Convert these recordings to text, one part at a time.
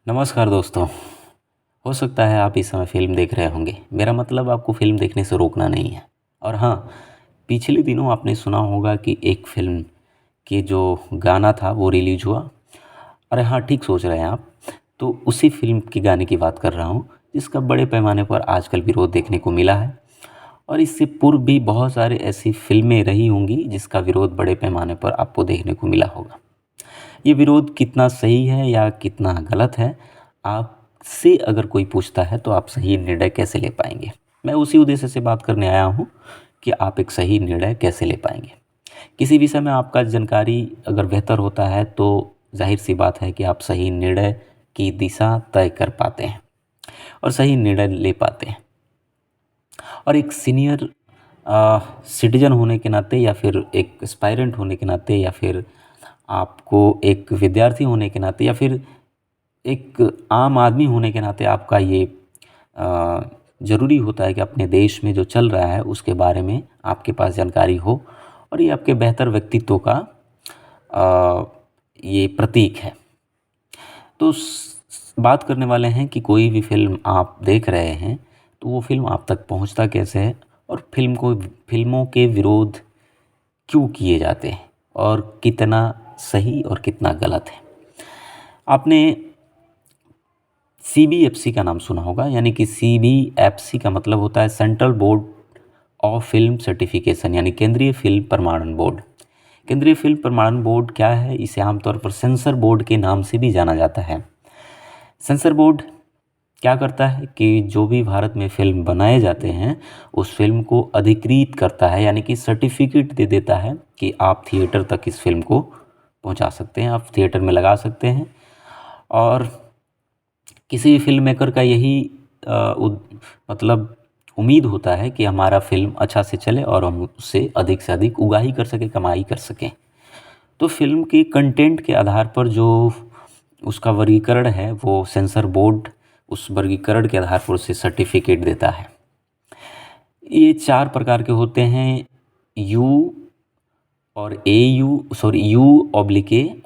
नमस्कार दोस्तों। हो सकता है आप इस समय फ़िल्म देख रहे होंगे। मेरा मतलब आपको फ़िल्म देखने से रोकना नहीं है। और हाँ, पिछले दिनों आपने सुना होगा कि एक फ़िल्म के जो गाना था वो रिलीज़ हुआ। अरे हाँ, ठीक सोच रहे हैं आप। तो उसी फ़िल्म के गाने की बात कर रहा हूँ, जिसका बड़े पैमाने पर आजकल विरोध देखने को मिला है। और इससे पूर्व भी बहुत सारी ऐसी फ़िल्में रही होंगी जिसका विरोध बड़े पैमाने पर आपको देखने को मिला होगा। ये विरोध कितना सही है या कितना गलत है, आपसे अगर कोई पूछता है तो आप सही निर्णय कैसे ले पाएँगे? मैं उसी उद्देश्य से बात करने आया हूँ कि आप एक सही निर्णय कैसे ले पाएँगे। किसी विषय में आपका जानकारी अगर बेहतर होता है तो ज़ाहिर-सी बात है कि आप सही निर्णय की दिशा तय कर पाते हैं और सही निर्णय ले पाते हैं। और एक सीनियर सिटीज़न होने के नाते या फिर एक एस्पायरेंट होने के नाते या फिर आपको एक विद्यार्थी होने के नाते या फिर एक आम आदमी होने के नाते आपका ये ज़रूरी होता है कि अपने देश में जो चल रहा है उसके बारे में आपके पास जानकारी हो और ये आपके बेहतर व्यक्तित्व का ये प्रतीक है। तो बात करने वाले हैं कि कोई भी फ़िल्म आप देख रहे हैं तो वो फ़िल्म आप तक पहुंचता कैसे है और फ़िल्मों के विरोध क्यों किए जाते हैं और कितना सही और कितना गलत है। आपने सीबीएफसी का नाम सुना होगा, यानी कि सीबीएफसी का मतलब होता है central board of film certification, यानी केंद्रीय फिल्म प्रमाणन बोर्ड। केंद्रीय फिल्म प्रमाणन बोर्ड क्या है? इसे आमतौर पर सेंसर बोर्ड के नाम से भी जाना जाता है। सेंसर बोर्ड क्या करता है कि जो भी भारत में फ़िल्म बनाए जाते हैं उस फ़िल्म को अधिकृत करता है, यानी कि सर्टिफिकेट दे देता है कि आप थिएटर तक इस फ़िल्म को पहुंचा सकते हैं, आप थिएटर में लगा सकते हैं। और किसी भी फ़िल्म मेकर का यही मतलब उम्मीद होता है कि हमारा फ़िल्म अच्छा से चले और हम उससे अधिक उगाही कर सकें, कमाई कर सकें। तो फ़िल्म के कंटेंट के आधार पर जो उसका वर्गीकरण है वो सेंसर बोर्ड उस वर्गीकरण के आधार पर उसे सर्टिफिकेट देता है। ये 4 प्रकार के होते हैं, यू और यू/ए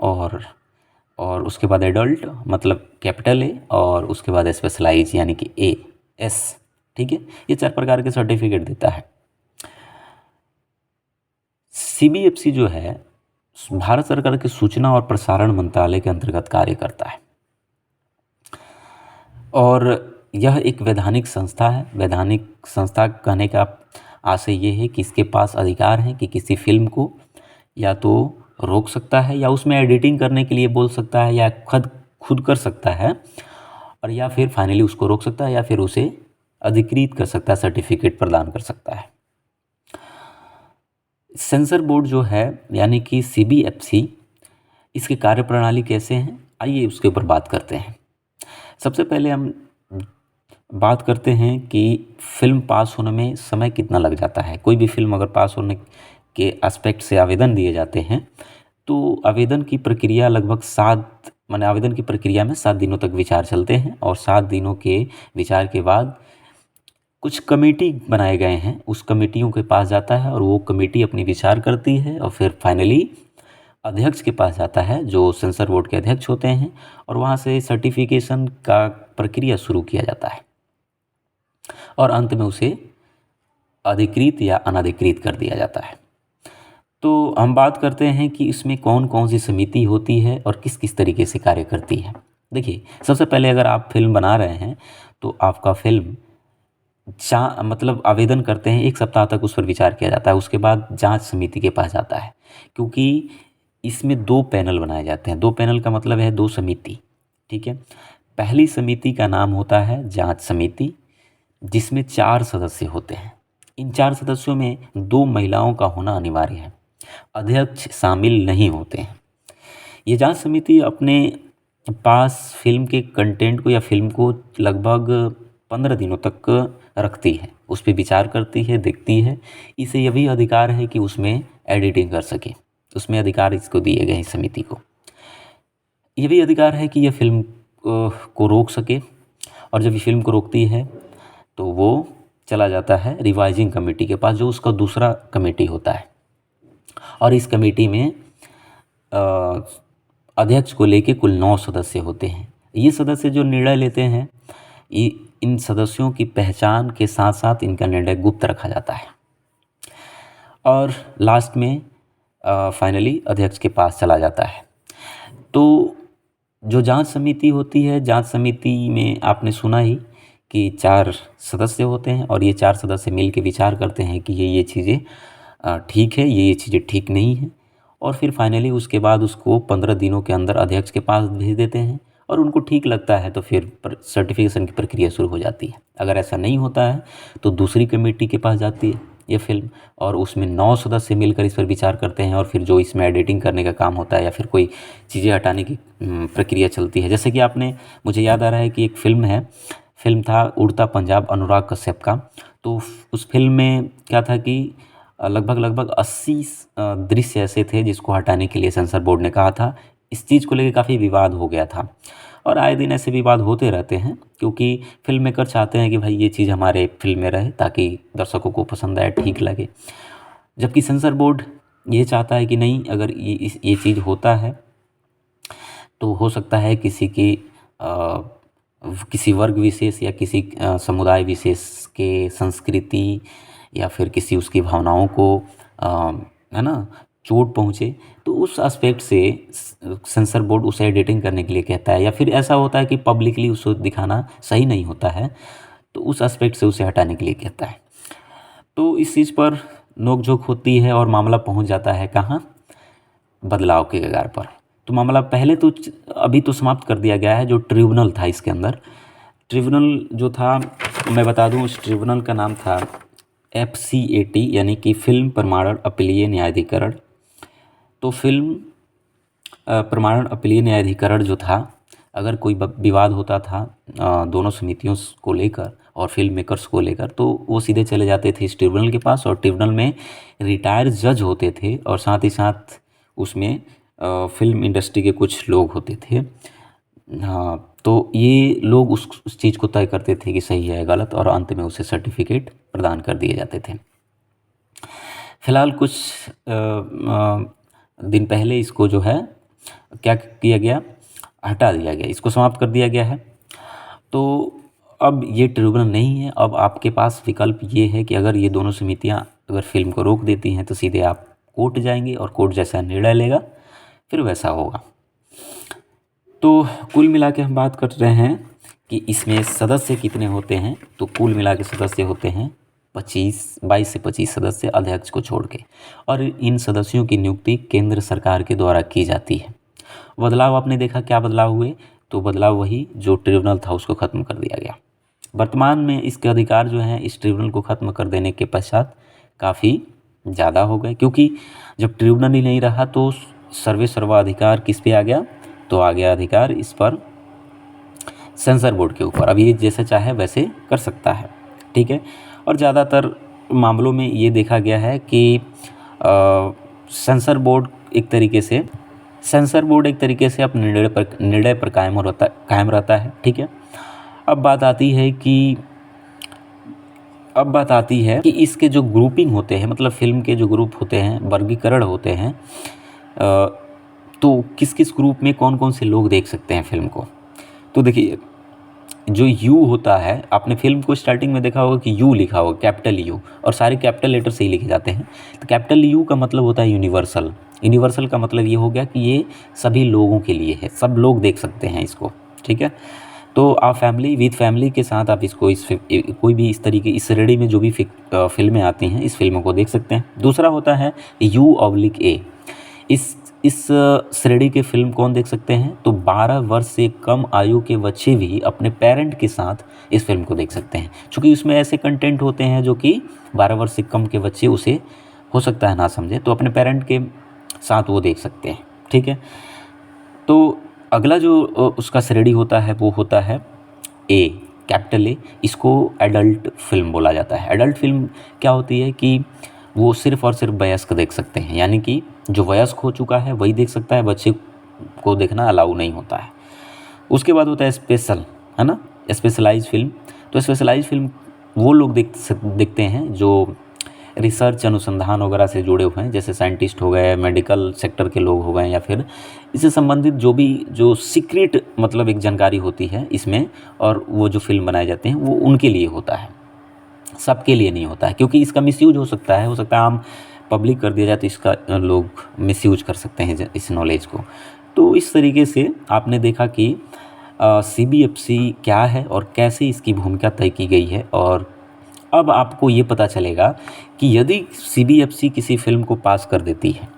और उसके बाद एडल्ट मतलब कैपिटल ए और उसके बाद स्पेशलाइज यानी कि एस। ठीक है, ये 4 प्रकार के सर्टिफिकेट देता है। सीबीएफसी जो है भारत सरकार के सूचना और प्रसारण मंत्रालय के अंतर्गत कार्य करता है और यह एक वैधानिक संस्था है। वैधानिक संस्था कहने का आशय ये है कि इसके पास अधिकार है कि किसी फिल्म को या तो रोक सकता है या उसमें एडिटिंग करने के लिए बोल सकता है या खुद खुद कर सकता है, और या फिर फाइनली उसको रोक सकता है या फिर उसे अधिकृत कर सकता है, सर्टिफिकेट प्रदान कर सकता है। सेंसर बोर्ड जो है यानी कि सीबीएफसी, इसकी कार्यप्रणाली कैसे हैं, आइए उसके ऊपर बात करते हैं। सबसे पहले हम बात करते हैं कि फ़िल्म पास होने में समय कितना लग जाता है। कोई भी फ़िल्म अगर पास होने के एस्पेक्ट से आवेदन दिए जाते हैं तो आवेदन की प्रक्रिया लगभग 7 माने आवेदन की प्रक्रिया में 7 दिनों तक विचार चलते हैं और 7 दिनों के विचार के बाद कुछ कमेटी बनाए गए हैं, उस कमेटियों के पास जाता है और वो कमेटी अपनी विचार करती है और फिर फाइनली अध्यक्ष के पास जाता है जो सेंसर बोर्ड के अध्यक्ष होते हैं और वहाँ से सर्टिफिकेशन का प्रक्रिया शुरू किया जाता है और अंत में उसे अधिकृत या अनधिकृत कर दिया जाता है। तो हम बात करते हैं कि इसमें कौन कौन सी समिति होती है और किस किस तरीके से कार्य करती है। देखिए, सबसे पहले अगर आप फिल्म बना रहे हैं तो आपका फिल्म मतलब आवेदन करते हैं, 1 सप्ताह तक उस पर विचार किया जाता है, उसके बाद जांच समिति के पास जाता है, क्योंकि इसमें 2 पैनल बनाए जाते हैं। 2 पैनल का मतलब है 2 समिति। ठीक है, पहली समिति का नाम होता है जांच समिति, जिसमें 4 सदस्य होते हैं। इन 4 सदस्यों में 2 महिलाओं का होना अनिवार्य है, अध्यक्ष शामिल नहीं होते हैं। ये जांच समिति अपने पास फिल्म के कंटेंट को या फिल्म को लगभग 15 दिनों तक रखती है, उस पर विचार करती है, देखती है। इसे यह भी अधिकार है कि उसमें एडिटिंग कर सके, उसमें अधिकार इसको दिए गए हैं समिति को। ये भी अधिकार है कि यह फिल्म को रोक सके, और जब ये फिल्म को रोकती है तो वो चला जाता है रिवाइजिंग कमेटी के पास, जो उसका दूसरा कमेटी होता है। और इस कमेटी में अध्यक्ष को लेके कुल 9 सदस्य होते हैं। ये सदस्य जो निर्णय लेते हैं, ये इन सदस्यों की पहचान के साथ साथ इनका निर्णय गुप्त रखा जाता है और लास्ट में फाइनली अध्यक्ष के पास चला जाता है। तो जो जांच समिति होती है, जांच समिति में आपने सुना ही कि 4 सदस्य होते हैं और ये 4 सदस्य मिल के विचार करते हैं कि ये चीज़ें ठीक है, ये चीज़ें ठीक नहीं हैं और फिर फाइनली उसके बाद उसको 15 दिनों के अंदर अध्यक्ष के पास भेज देते हैं और उनको ठीक लगता है तो फिर सर्टिफिकेशन की प्रक्रिया शुरू हो जाती है। अगर ऐसा नहीं होता है तो दूसरी कमेटी के पास जाती है ये फिल्म और उसमें 9 सदस्य मिलकर इस पर विचार करते हैं और फिर जो इसमें एडिटिंग करने का काम होता है या फिर कोई चीज़ें हटाने की प्रक्रिया चलती है। जैसे कि आपने, मुझे याद आ रहा है कि एक फिल्म था उड़ता पंजाब अनुराग कश्यप का। तो उस फिल्म में क्या था कि लगभग 80 दृश्य ऐसे थे जिसको हटाने के लिए सेंसर बोर्ड ने कहा था। इस चीज़ को लेकर काफ़ी विवाद हो गया था और आए दिन ऐसे विवाद होते रहते हैं क्योंकि फिल्म मेकर चाहते हैं कि भाई ये चीज़ हमारे फिल्म में रहे ताकि दर्शकों को पसंद आए, ठीक लगे। जबकि सेंसर बोर्ड ये चाहता है कि नहीं, अगर ये चीज़ होता है तो हो सकता है किसी वर्ग विशेष या किसी समुदाय विशेष के संस्कृति या फिर किसी उसकी भावनाओं को है ना चोट पहुँचे। तो उस एस्पेक्ट से सेंसर बोर्ड उसे एडिटिंग करने के लिए कहता है या फिर ऐसा होता है कि पब्लिकली उसको दिखाना सही नहीं होता है तो उस एस्पेक्ट से उसे हटाने के लिए कहता है। तो इस चीज़ पर नोकझोंक होती है और मामला पहुंच जाता है कहाँ, बदलाव के कगार पर। तो मामला पहले तो अभी तो समाप्त कर दिया गया है। जो ट्रिब्यूनल था इसके अंदर, ट्रिब्यूनल जो था मैं बता दूं, उस ट्रिब्यूनल का नाम था FCAT यानी कि फिल्म प्रमाणन अपीलीय न्यायाधिकरण। तो फिल्म प्रमाणन अपीलीय न्यायाधिकरण जो था, अगर कोई विवाद होता था दोनों समितियों को लेकर और फिल्म मेकर्स को लेकर तो वो सीधे चले जाते थे इस ट्रिब्यूनल के पास और ट्रिब्यूनल में रिटायर्ड जज होते थे और साथ ही साथ उसमें फिल्म इंडस्ट्री के कुछ लोग होते थे। हाँ, तो ये लोग उस चीज़ को तय करते थे कि सही है गलत और अंत में उसे सर्टिफिकेट प्रदान कर दिए जाते थे। फिलहाल कुछ दिन पहले इसको जो है क्या किया गया, हटा दिया गया, इसको समाप्त कर दिया गया है। तो अब ये ट्रिब्यूनल नहीं है। अब आपके पास विकल्प ये है कि अगर ये दोनों समितियां अगर फिल्म को रोक देती हैं तो सीधे आप कोर्ट जाएंगे और कोर्ट जैसा निर्णय लेगा फिर वैसा होगा। तो कुल मिला के हम बात कर रहे हैं कि इसमें सदस्य कितने होते हैं। तो कुल मिला के सदस्य होते हैं 22 से 25 सदस्य अध्यक्ष को छोड़ के, और इन सदस्यों की नियुक्ति केंद्र सरकार के द्वारा की जाती है। बदलाव आपने देखा, क्या बदलाव हुए? तो बदलाव वही जो ट्रिब्यूनल था उसको ख़त्म कर दिया गया। वर्तमान में इसके अधिकार जो हैं इस ट्रिब्यूनल को ख़त्म कर देने के पश्चात काफ़ी ज़्यादा हो गए, क्योंकि जब ट्रिब्यूनल ही नहीं रहा तो सर्वाधिकार किस पे आ गया? तो आ गया अधिकार इस पर सेंसर बोर्ड के ऊपर। अब ये जैसे चाहे वैसे कर सकता है, ठीक है। और ज़्यादातर मामलों में ये देखा गया है कि सेंसर बोर्ड एक तरीके से अपने निर्णय पर कायम रहता है, ठीक है। अब बात आती है कि इसके जो ग्रुपिंग होते हैं, मतलब फिल्म के जो ग्रुप होते हैं, वर्गीकरण होते हैं, तो किस किस ग्रुप में कौन कौन से लोग देख सकते हैं फिल्म को। तो देखिए, जो यू होता है, आपने फिल्म को स्टार्टिंग में देखा होगा कि यू लिखा होगा, कैपिटल यू, और सारे कैपिटल लेटर से ही लिखे जाते हैं। तो कैपिटल यू का मतलब होता है यूनिवर्सल का मतलब ये हो गया कि ये सभी लोगों के लिए है, सब लोग देख सकते हैं इसको, ठीक है। तो आप फैमिली के साथ आप इसको कोई भी इस तरीके इस श्रेणी में जो भी फिल्में आती हैं इस फिल्मों को देख सकते हैं। दूसरा होता है U/A। इस श्रेणी के फिल्म कौन देख सकते हैं? तो 12 वर्ष से कम आयु के बच्चे भी अपने पेरेंट के साथ इस फिल्म को देख सकते हैं, क्योंकि उसमें ऐसे कंटेंट होते हैं जो कि 12 वर्ष से कम के बच्चे उसे हो सकता है ना समझे, तो अपने पेरेंट के साथ वो देख सकते हैं, ठीक है। तो अगला जो उसका श्रेणी होता है वो होता है A, कैपिटल A। इसको एडल्ट फिल्म बोला जाता है। एडल्ट फिल्म क्या होती है कि वो सिर्फ़ और सिर्फ वयस्क देख सकते हैं, यानी कि जो वयस्क हो चुका है वही देख सकता है, बच्चे को देखना अलाउ नहीं होता है। उसके बाद होता है स्पेशल, है ना, स्पेशलाइज फिल्म। तो स्पेशलाइज फिल्म वो लोग देखते हैं जो रिसर्च अनुसंधान वगैरह से जुड़े हुए हैं, जैसे साइंटिस्ट हो गए, मेडिकल सेक्टर के लोग हो गए, या फिर इससे संबंधित जो सीक्रेट मतलब एक जानकारी होती है इसमें, और वो जो फिल्म बनाए जाते हैं वो उनके लिए होता है, सबके लिए नहीं होता है, क्योंकि इसका मिसयूज हो सकता है आम पब्लिक कर दिया जाए तो इसका लोग मिसयूज कर सकते हैं इस नॉलेज को। तो इस तरीके से आपने देखा कि CBFC क्या है और कैसे इसकी भूमिका तय की गई है, और अब आपको ये पता चलेगा कि यदि CBFC किसी फिल्म को पास कर देती है,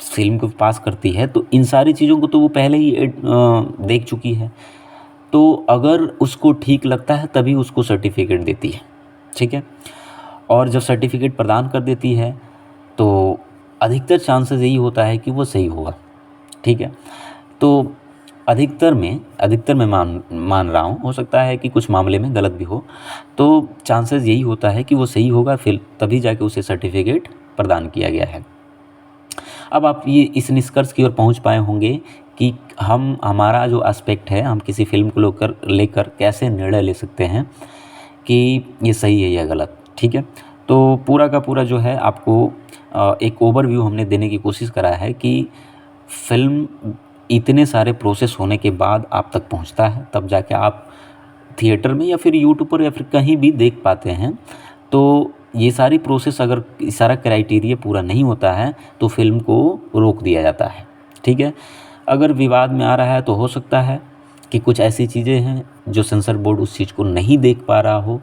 फिल्म को पास करती है, तो इन सारी चीज़ों को तो वो पहले ही देख चुकी है, तो अगर उसको ठीक लगता है तभी उसको सर्टिफिकेट देती है, ठीक है। और जब सर्टिफिकेट प्रदान कर देती है तो अधिकतर चांसेस यही होता है कि वो सही होगा, ठीक है। तो अधिकतर मैं मान रहा हूँ, हो सकता है कि कुछ मामले में गलत भी हो, तो चांसेस यही होता है कि वो सही होगा, फिर तभी जाके उसे सर्टिफिकेट प्रदान किया गया है। अब आप ये इस निष्कर्ष की ओर पहुँच पाए होंगे कि हमारा जो एस्पेक्ट है, हम किसी फिल्म को लेकर कैसे निर्णय ले सकते हैं कि ये सही है या गलत, ठीक है। तो पूरा का पूरा जो है आपको एक ओवरव्यू हमने देने की कोशिश करा है कि फिल्म इतने सारे प्रोसेस होने के बाद आप तक पहुंचता है, तब जाके आप थिएटर में या फिर यूट्यूब पर या फिर कहीं भी देख पाते हैं। तो ये सारी प्रोसेस, अगर सारा क्राइटेरिया पूरा नहीं होता है तो फिल्म को रोक दिया जाता है, ठीक है। अगर विवाद में आ रहा है तो हो सकता है कि कुछ ऐसी चीज़ें हैं जो सेंसर बोर्ड उस चीज़ को नहीं देख पा रहा हो,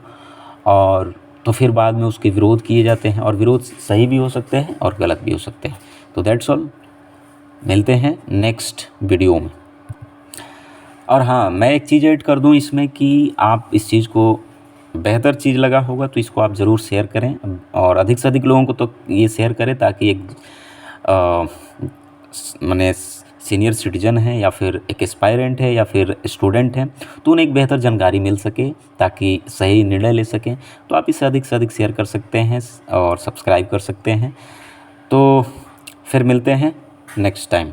और तो फिर बाद में उसके विरोध किए जाते हैं, और विरोध सही भी हो सकते हैं और गलत भी हो सकते हैं। तो दैट्स ऑल, मिलते हैं नेक्स्ट वीडियो में। और हाँ, मैं एक चीज़ ऐड कर दूं इसमें कि आप इस चीज़ को बेहतर चीज़ लगा होगा तो इसको आप ज़रूर शेयर करें, और अधिक से अधिक लोगों को तो ये शेयर करें ताकि एक माने सीनियर सिटीजन है या फिर एक एस्पायरेंट है या फिर स्टूडेंट है, तो उन्हें एक बेहतर जानकारी मिल सके ताकि सही निर्णय ले सकें। तो आप इसे अधिक से अधिक शेयर कर सकते हैं और सब्सक्राइब कर सकते हैं। तो फिर मिलते हैं नेक्स्ट टाइम।